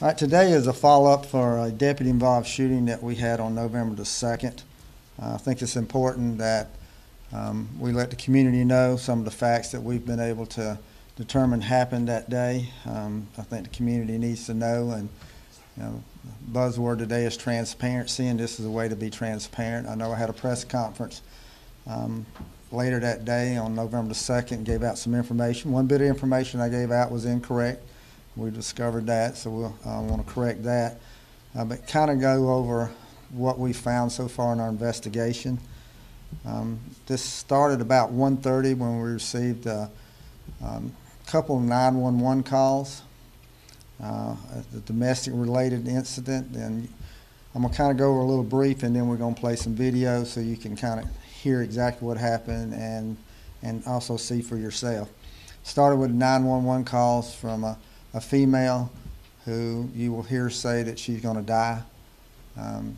All right, today is a follow-up for a deputy-involved shooting that we had on November the 2nd. I think it's important that we let the community know some of the facts that we've been able to determine happened that day. I think the community needs to know, and buzzword today is transparency, and this is a way to be transparent. I know I had a press conference later that day on November the 2nd, gave out some information. One bit of information I gave out was incorrect. We discovered that, so we'll want to correct that. But kind of go over what we found so far in our investigation. This started about 1:30 when we received a couple of 911 calls, a domestic-related incident. And I'm going to kind of go over a little brief, and then we're going to play some video so you can kind of hear exactly what happened and also see for yourself. Started with 911 calls from a female who you will hear say that she's going to die.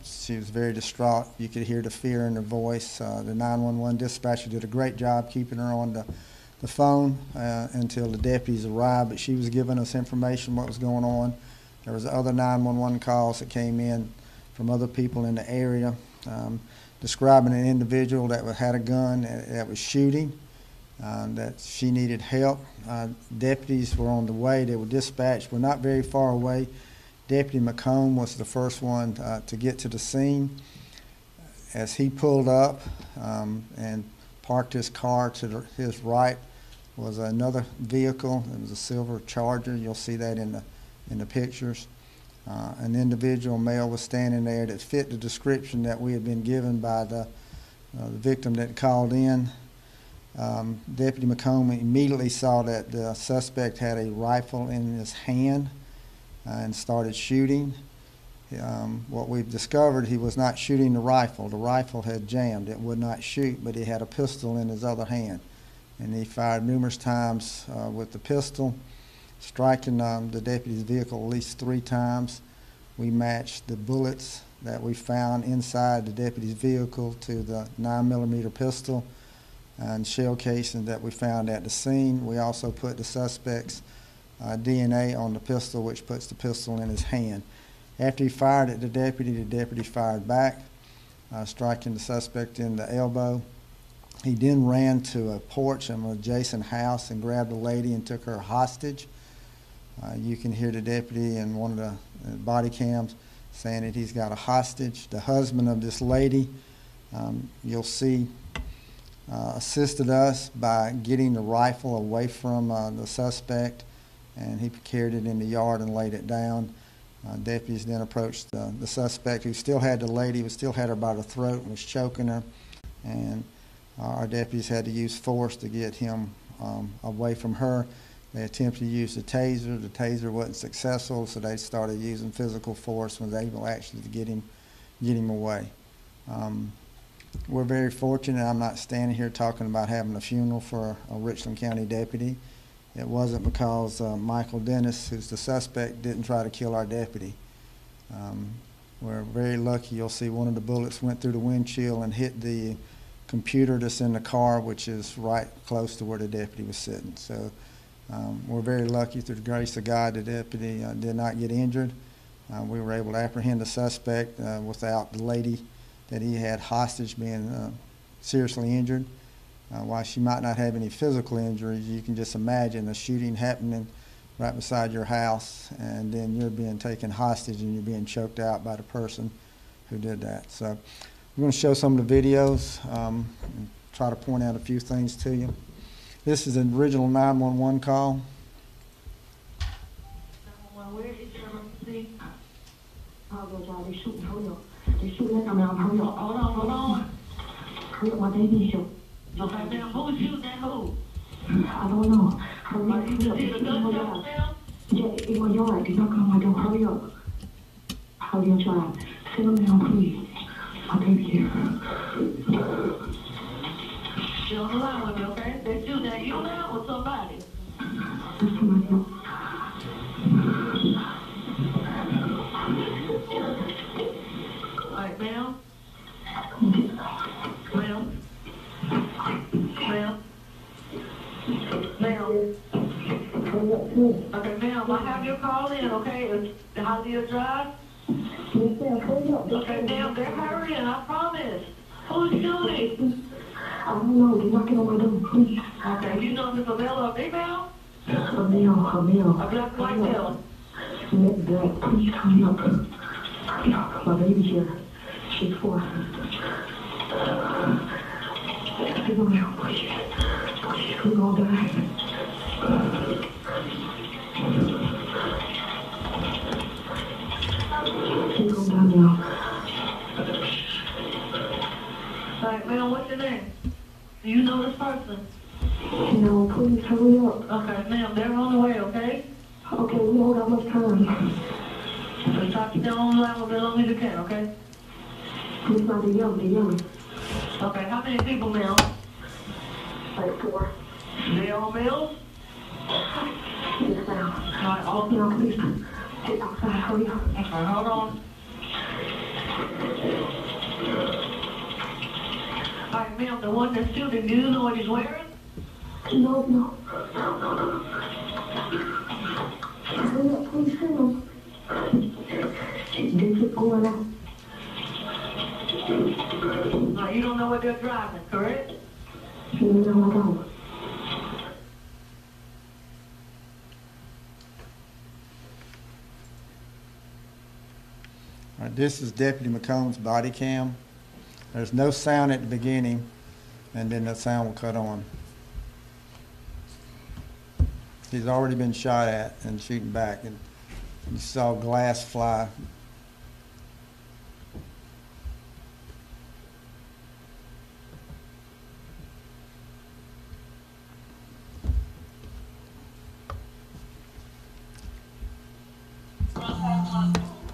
She was very distraught. You could hear the fear in her voice. The 911 dispatcher did a great job keeping her on the phone until the deputies arrived, but she was giving us information what was going on. There was other 911 calls that came in from other people in the area describing an individual that had a gun that was shooting. That she needed help. Deputies were on the way. They were dispatched. We're not very far away. Deputy McComb was the first one to get to the scene. As he pulled up and parked his car to his right was another vehicle. It was a silver Charger. You'll see that in the pictures. An individual male was standing there that fit the description that we had been given by the victim that called in. Deputy McComb immediately saw that the suspect had a rifle in his hand and started shooting. What we've discovered, he was not shooting the rifle. The rifle had jammed. It would not shoot, but he had a pistol in his other hand. And he fired numerous times with the pistol, striking the deputy's vehicle at least 3 times. We matched the bullets that we found inside the deputy's vehicle to the 9mm pistol and shell casing that we found at the scene. We also put the suspect's DNA on the pistol, which puts the pistol in his hand. After he fired at the deputy fired back, striking the suspect in the elbow. He then ran to a porch of an adjacent house and grabbed a lady and took her hostage. You can hear the deputy in one of the body cams saying that he's got a hostage. The husband of this lady, you'll see, assisted us by getting the rifle away from the suspect, and he carried it in the yard and laid it down. Deputies then approached the suspect, who still had the lady, who still had her by the throat and was choking her, and our deputies had to use force to get him away from her. They attempted to use the taser. The taser wasn't successful, so they started using physical force and was able actually to get him away. We're very fortunate. I'm not standing here talking about having a funeral for a Richland County deputy. It wasn't because Michael Dennis, who's the suspect, didn't try to kill our deputy. We're very lucky. You'll see one of the bullets went through the windshield and hit the computer that's in the car, which is right close to where the deputy was sitting. So we're very lucky. Through the grace of God, the deputy did not get injured. We were able to apprehend the suspect without the lady that he had hostage being seriously injured. While she might not have any physical injuries, you can just imagine a shooting happening right beside your house, and then you're being taken hostage and you're being choked out by the person who did that. So I'm going to show some of the videos and try to point out a few things to you. This is an original 911 call. 911, where is your emergency? I'll go down. They shooting. Hold on. They shooting at me. Hold on. Hold on. Hurry up, my baby shoot. Okay, ma'am. Who's shooting at who? I don't know. Hurry up. Hurry up. It's in my yard. Yeah, in my yard. They knock on my door. Hurry up. Hurry up, child. Sit him down, please. My baby here. Stay on the line with me, okay? They shooting at you now or somebody? That's somebody else. All right, ma'am. Ma'am. Ma'am. Ma'am. Okay, ma'am. ma'am, I have your call in, okay? How do you drive? Okay, ma'am, they're hurrying, I promise. Who's shooting? I don't know. They're knocking on my door, please. Okay, you know if it's a male or a female? A male. A black and white male? Black, please hurry up. My baby's here. She's 4. She's on there, please. We're gonna die. She's gonna die now. All right, ma'am, what's your name? Do you know this person? No, please hurry up. Okay, ma'am, they're on the way, okay? Okay, we don't got much time. So try to stay on the line as long as you can, okay? It's not the young. Okay, how many people, ma'am? Like 4. They all males? Yes, ma'am. All right, all Now, please, get outside, hurry up. Okay, hold on. All right, ma'am, the one that's shooting, do you know what he's wearing? No. Hurry up, please, hurry up. They keep going on. No, you don't know what they're driving, correct? No, I don't. All right, this is Deputy McComb's body cam. There's no sound at the beginning, and then the sound will cut on. He's already been shot at and shooting back, and you saw glass fly.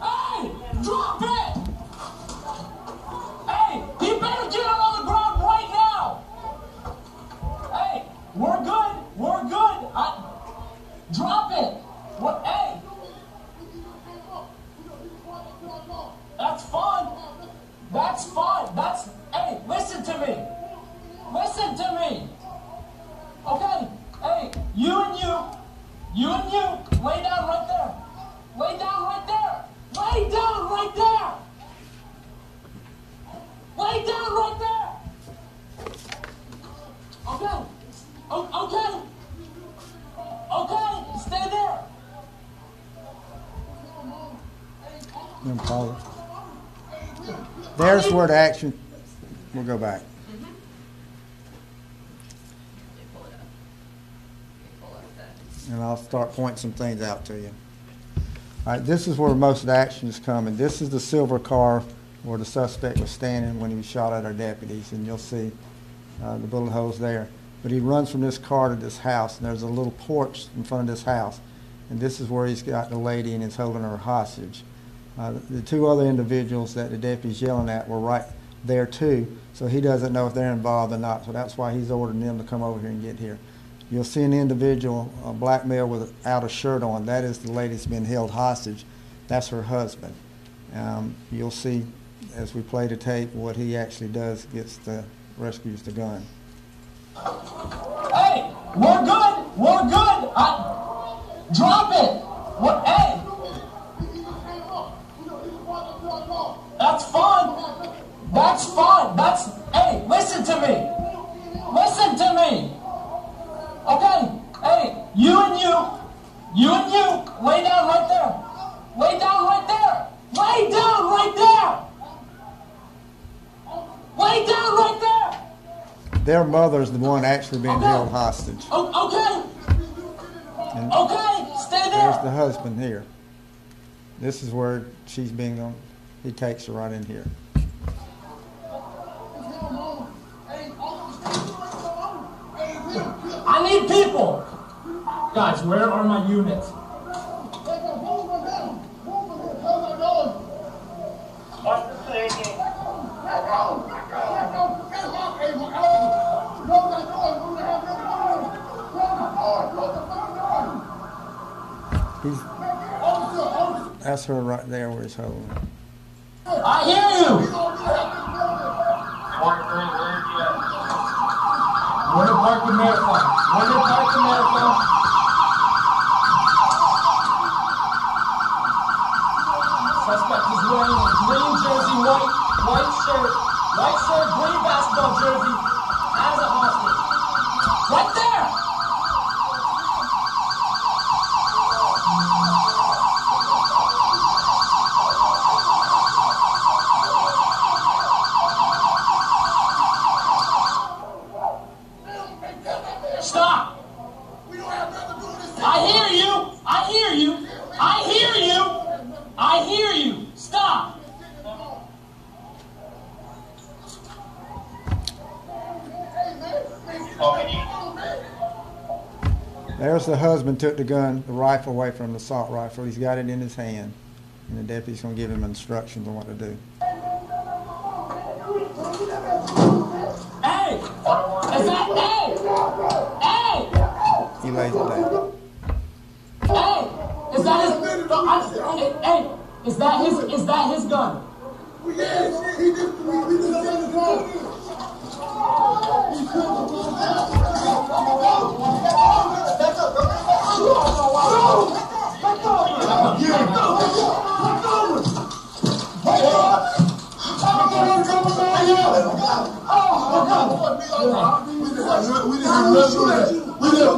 Hey, drop it! Hey, you better get out on the ground right now! Hey, we're good. Drop it! What? Hey! That's fine. Hey, listen to me. Okay, hey, you and you, lay down right there. Lay down right there. Okay, stay there. There's where the action. We'll go back. And I'll start pointing some things out to you. All right, this is where most of the action is coming. This is the silver car where the suspect was standing when he was shot at our deputies, and you'll see the bullet holes there. But he runs from this car to this house, and there's a little porch in front of this house, and this is where he's got the lady and is holding her hostage. The 2 other individuals that the deputy's yelling at were right there too, so he doesn't know if they're involved or not, so that's why he's ordering them to come over here and get here. You'll see an individual, a black male without a shirt on. That is the lady that's been held hostage. That's her husband. You'll see as we play the tape what he actually does, rescues the gun. Hey, we're good. Drop it. What? Hey. That's fine. Hey, listen to me. Okay, hey, you and you, lay down right there. Their mother's the one actually being held hostage. Okay, stay there. There's the husband here. This is where she's being on. He takes her right in here. I need people. Guys, where are my units? That's her right there where he's holding her. I hear you. We're to park the marathon. Suspect is wearing a green jersey, white shirt, green basketball jersey, as a hostage. Right there! Stop! I hear you! I hear you! I hear you! I hear you! Stop! There's the husband took the gun, the rifle away from the assault rifle. He's got it in his hand, and the deputy's going to give him instructions on what to do. Hey! Is that, hey! Hey! He lays it down. Hey! Is that his, hey! Is that his gun? Yes, he just said the gun.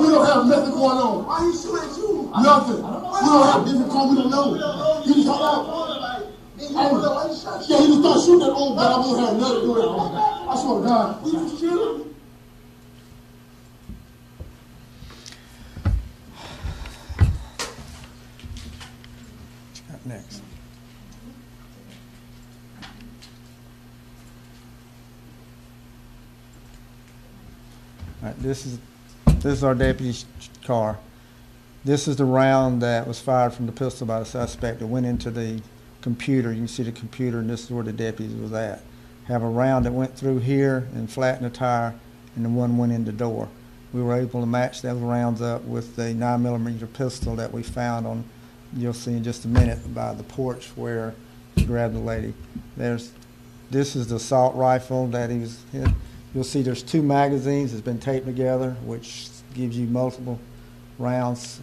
We don't have nothing going on. Why he shoot at you? Nothing. We don't have different call. We don't know. He just got out. Yeah, he just started shooting at old, but I won't have nothing to do with it. I swear to God. We just chilling. Next. All right, this is our deputy's car. This is the round that was fired from the pistol by the suspect that went into the computer. You can see the computer, and this is where the deputy was at. Have a round that went through here and flattened the tire, and the one went in the door. We were able to match those rounds up with the 9mm pistol that we found on, you'll see in just a minute, by the porch where he grabbed the lady. This is the assault rifle that he was hit. You'll see there's 2 magazines. It's been taped together, which gives you multiple rounds.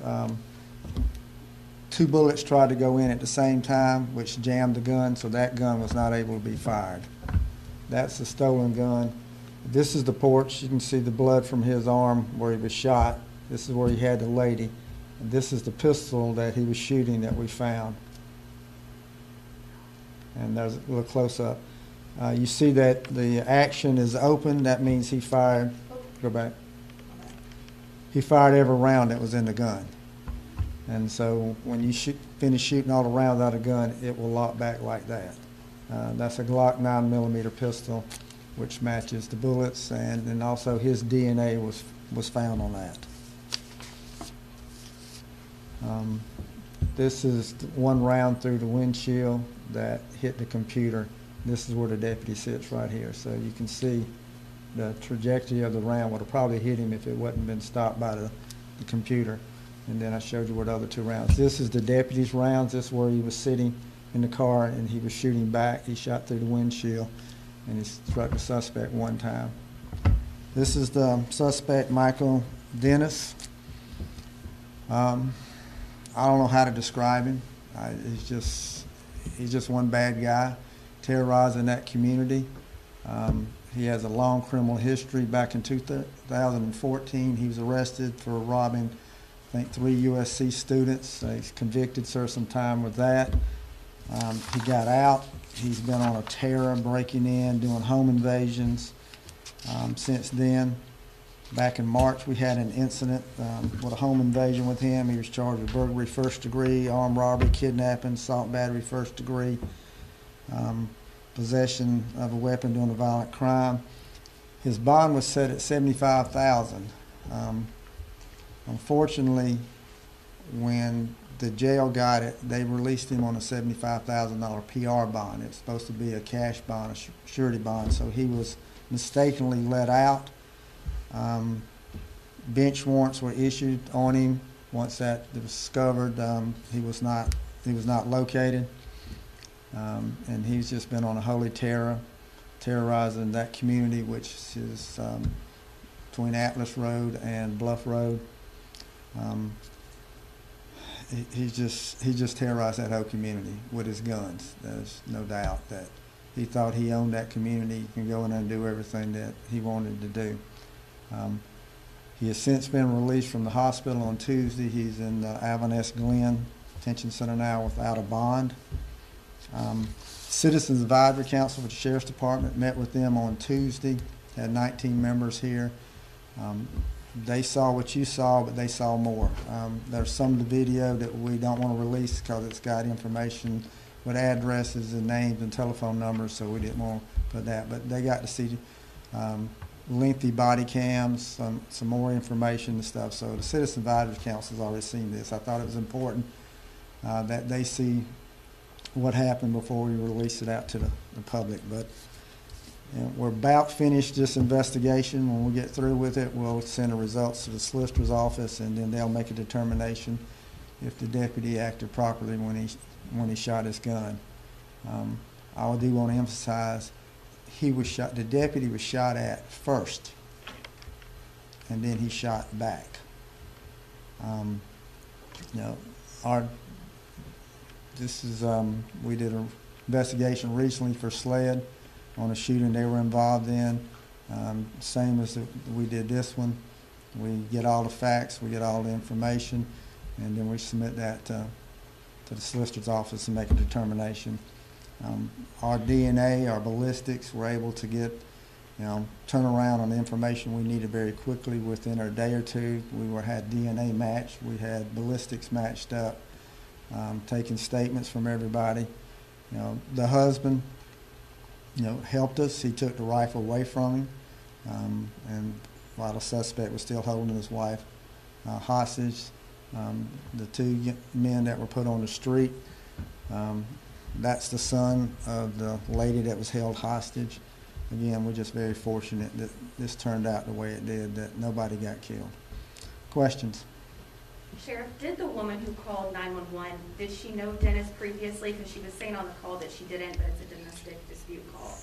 2 bullets tried to go in at the same time, which jammed the gun, so that gun was not able to be fired. That's the stolen gun. This is the porch. You can see the blood from his arm where he was shot. This is where he had the lady. And this is the pistol that he was shooting that we found. And there's a little close-up. You see that the action is open. That means he fired. Go back. He fired every round that was in the gun. And so when you finish shooting all the rounds out of the gun, it will lock back like that. That's a Glock 9mm pistol, which matches the bullets, and then also his DNA was found on that. This is one round through the windshield that hit the computer. This is where the deputy sits right here. So you can see the trajectory of the round would have probably hit him if it wasn't been stopped by the computer. And then I showed you where the other 2 rounds. This is the deputy's rounds. This is where he was sitting in the car and he was shooting back. He shot through the windshield and he struck the suspect 1 time. This is the suspect, Michael Dennis. I don't know how to describe him. He's just one bad guy terrorizing that community. He has a long criminal history. Back in 2014, he was arrested for robbing, I think, 3 USC students. He's convicted, served some time with that. He got out. He's been on a terror, breaking in, doing home invasions since then. Back in March, we had an incident with a home invasion with him. He was charged with burglary 1st degree, armed robbery, kidnapping, assault battery 1st degree, possession of a weapon doing a violent crime. His bond was set at $75,000. Unfortunately, when the jail got it, they released him on a $75,000 PR bond. It's supposed to be a cash bond, a surety bond, so he was mistakenly let out. Bench warrants were issued on him. Once that was discovered, he was not located, and he's just been on a holy terror, terrorizing that community, which is between Atlas Road and Bluff Road. he just terrorized that whole community with his guns. There's no doubt that he thought he owned that community. He can go in there and do everything that he wanted to do. He has since been released from the hospital on Tuesday. He's in the Avon Glen Detention Center now without a bond. Citizens Advisory Council for the Sheriff's Department met with them on Tuesday, had 19 members here. They saw what you saw, but they saw more. There's some of the video that we don't want to release because it's got information with addresses and names and telephone numbers, so we didn't want to put that. But they got to see lengthy body cams, some more information and stuff. So the Citizen Advisory Council has already seen this. I thought it was important that they see what happened before we release it out to the public. But we're about finished this investigation. When we get through with it, we'll send the results to the solicitor's office, and then they'll make a determination if the deputy acted properly when he shot his gun. I do want to emphasize he was shot. The deputy was shot at first, and then he shot back. We did an investigation recently for SLED on a shooting they were involved in. Same as we did this one. We get all the facts, we get all the information, and then we submit that to the solicitor's office and make a determination. Our DNA, our ballistics, were able to get, turn around on the information we needed very quickly within a day or two. We had DNA matched, we had ballistics matched up, taking statements from everybody. The husband, helped us. He took the rifle away from him, and while the suspect was still holding his wife hostage. The two men that were put on the street, that's the son of the lady that was held hostage. Again, we're just very fortunate that this turned out the way it did, that nobody got killed. Questions? Sheriff, did the woman who called 911, did she know Dennis previously? Because she was saying on the call that she didn't, but it's a domestic dispute call.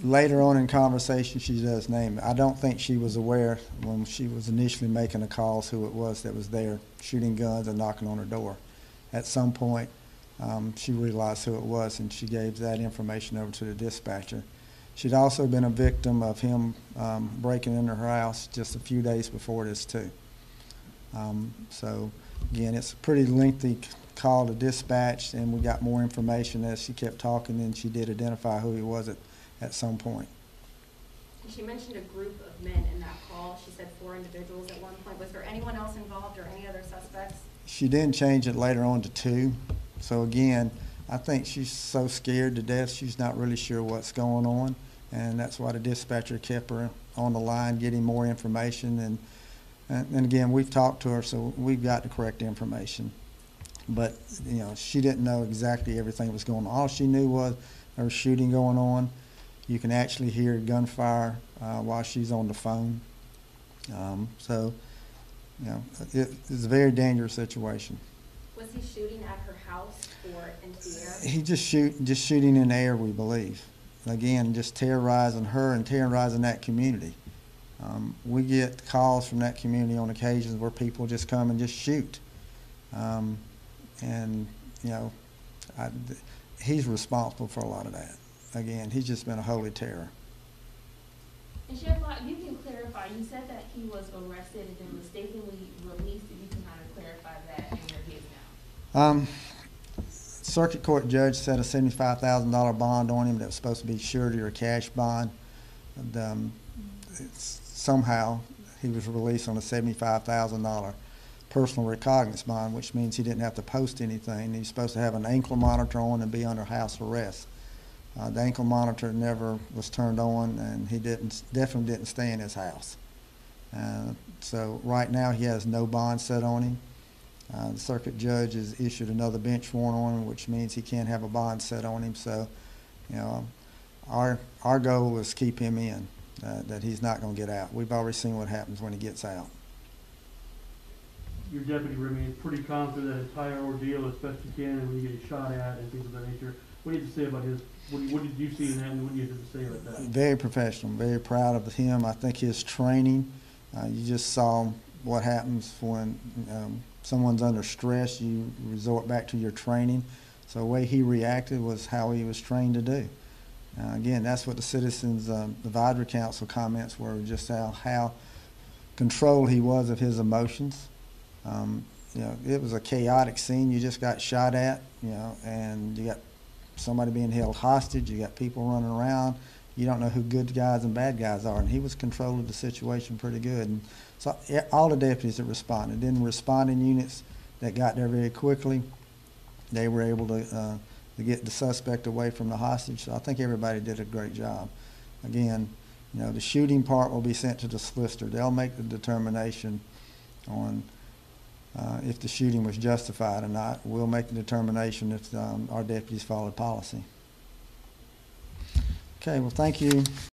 Later on in conversation, she does name it. I don't think she was aware when she was initially making the calls who it was that was there shooting guns and knocking on her door. At some point, she realized who it was, and she gave that information over to the dispatcher. She'd also been a victim of him breaking into her house just a few days before this, too. So, again, it's a pretty lengthy call to dispatch, and we got more information as she kept talking, and she did identify who he was at some point. She mentioned a group of men in that call. She said 4 individuals at one point. Was there anyone else involved or any other suspects? She didn't change it later on to 2. So, again, I think she's so scared to death she's not really sure what's going on, and that's why the dispatcher kept her on the line getting more information. And again, we've talked to her, so we've got the correct information. But, she didn't know exactly everything that was going on. All she knew was there was shooting going on. You can actually hear gunfire while she's on the phone. It's a very dangerous situation. Was he shooting at her house or into the air? He just shooting in the air, we believe. Again, just terrorizing her and terrorizing that community. We get calls from that community on occasions where people just come and just shoot. He's responsible for a lot of that. Again, he's just been a holy terror. And Sheriff Lott, you can clarify, you said that he was arrested and then mistakenly released. If you can kind of clarify that in your case now. Circuit Court judge set a $75,000 bond on him that was supposed to be surety or cash bond. And, somehow he was released on a $75,000 personal recognizance bond, which means he didn't have to post anything. He's supposed to have an ankle monitor on and be under house arrest. The ankle monitor never was turned on, and he definitely didn't stay in his house. So right now he has no bond set on him. The circuit judge has issued another bench warrant on him, which means he can't have a bond set on him. So, our goal is keep him in, that he's not going to get out. We've already seen what happens when he gets out. Your deputy remains pretty confident that his entire ordeal as best he can, and when you get shot at and things of that nature. What do you have to say about his? What did you see in that, and what do you have to say about that? Very professional. Very proud of him. I think his training. You just saw what happens when someone's under stress, you resort back to your training. So the way he reacted was how he was trained to do. Again, that's what the Citizens Advisory Council comments were, just how controlled he was of his emotions. You know, it was a chaotic scene. You just got shot at, you know, and you got somebody being held hostage. You got people running around. You don't know who good guys and bad guys are. And he was controlling the situation pretty good. And so all the deputies that responded, then the responding units that got there very quickly, they were able to get the suspect away from the hostage. So I think everybody did a great job. Again, you know, the shooting part will be sent to the solicitor. They'll make the determination on if the shooting was justified or not. We'll make the determination if our deputies followed policy. Okay, well, thank you.